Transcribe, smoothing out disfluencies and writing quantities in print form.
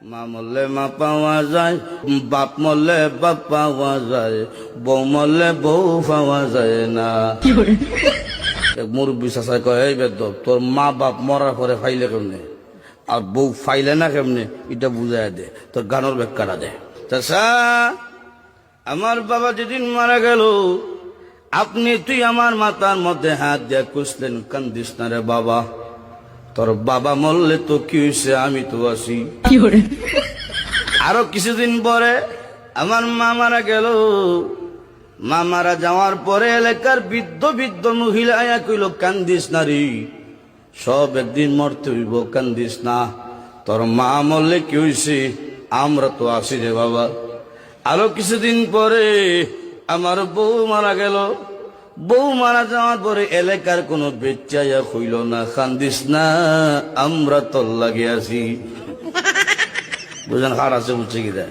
মা মরলে মা পাওয়া যায়, বাপ মরলে বাপ পাওয়া যায়, বউ মরলে বউ পাওয়া যায় না। মুরব্বী চাচাই কয়, এই বেদব, তোর মা বাপ মরার পরে ফাইলে কেমনে আর বউ ফাইলে না কেমনে, এটা বুঝাই দে, তোর গানোর ব্যাখ্যাটা দে। চাচা, আমার বাবা যেদিন মারা গেল, তুই আমার মাথার মধ্যে হাত দিয়ে কুসলেন, কান্দিস না রে বাবা, তোর বাবা মরলে তো কি হয়েছে, আমি তো আছি। আরো কিছুদিন পরে আমার মা মারা গেল। মা মারা যাওয়ার পরে এলাকার বৃদ্ধ বৃদ্ধ মহিলা আয়া কইল, কান্দিস না রে, সব একদিন মরতে হইব, কান্দিস না, তোর মা মরলে কি হয়েছে, আমরা তো আছি রে বাবা। আরো কিছুদিন পরে আমার বউ মারা গেল। বউ মারা যাওয়ার পরে এলাকার কোনো বেচাইয়া হইল না, কান্দিস না, আমরা তোর লাগে আছি। বুঝলেন, হার আছে বুঝছে কি দেয়।